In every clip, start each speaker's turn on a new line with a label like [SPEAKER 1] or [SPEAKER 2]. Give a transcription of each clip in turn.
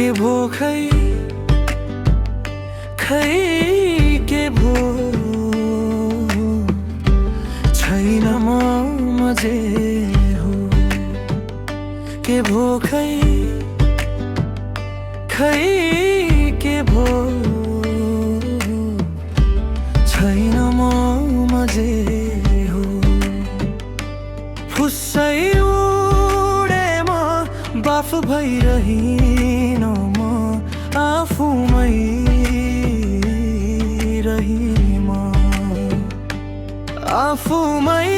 [SPEAKER 1] के भो खै के भो छैन म जे हो के भो खै के भो छैन म जे हो फुस्सै उडे म बाफ भइरहिन म आफूमै रही म आफूमै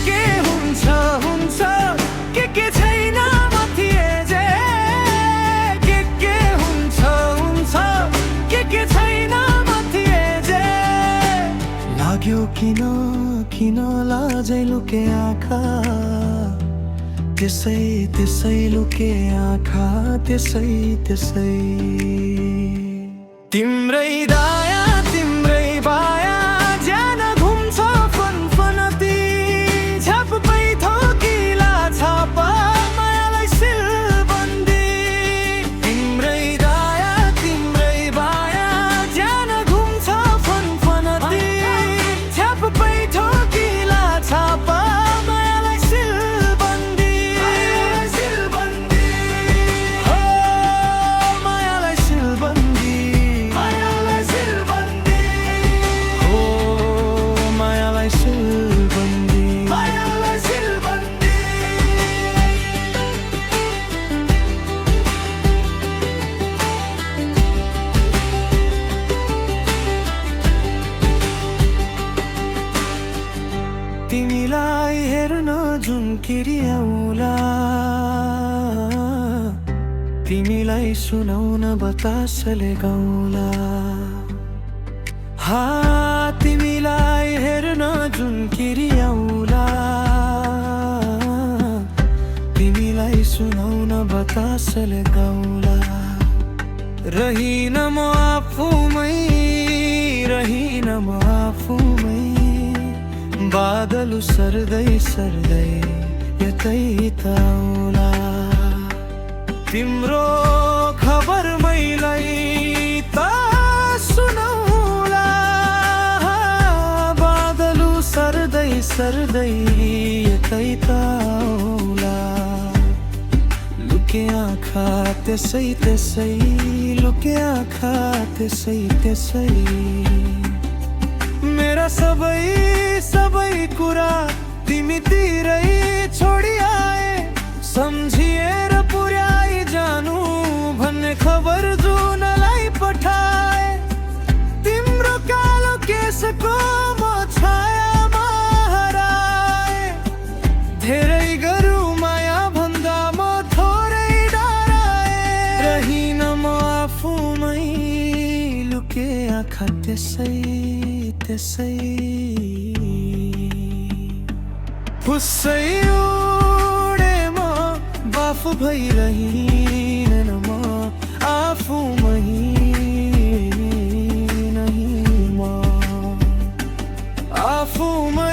[SPEAKER 1] के हुन्छ हुन्छ के छैन मथिए जे के हुन्छ हुन्छ के छैन मथिए जे लाग्यो किन किन लाजै लुके आँखा त्यसै त्यसै लुके आँखा त्यसै त्यसै तिम्रै दाया तिम्रै बाया ज्यान घुम्छ फनफनती झ्याप्पै थोकिला छापा मायालाई सिलबन्दी तिम्रै दाया तिम्रै बाया ज्यान घुम्छ फनफनती झ्याप्पै थोकिला छापा तिमीलाई हेर्न जुन किरियाउला तिमीलाई सुनाउन बतासले गाउला तिमीलाई हेर्न जुन किरियाउला तिमीलाई सुनाउन बतासले गाउला रहिन म आफूमै रहिन म आफूमै बादल सर्दै सर्दै यतै त आउला तिम्रो खबर मैलाई त सुनाउला बादल सर्दै सर्दै यतै त आउला लुके आँखा त्यसै त्यसै लुके आँखा त्यसै त्यसै मेरा सबै कुरा तिमीतिरै छोडी आए सम्झिएर पुर्याई जानु भन्ने खबर जुनलाई पठाए तिम्रो कालो केसको म छायामा हराए धेरै गरौँ माया भन्दा म थोरै डराए रहिन म आफूमै लुके आँखा त्यसै त्यसै फुस्सै उडे म बाफ भइरहिन म आफूमै नहीं म आफूमै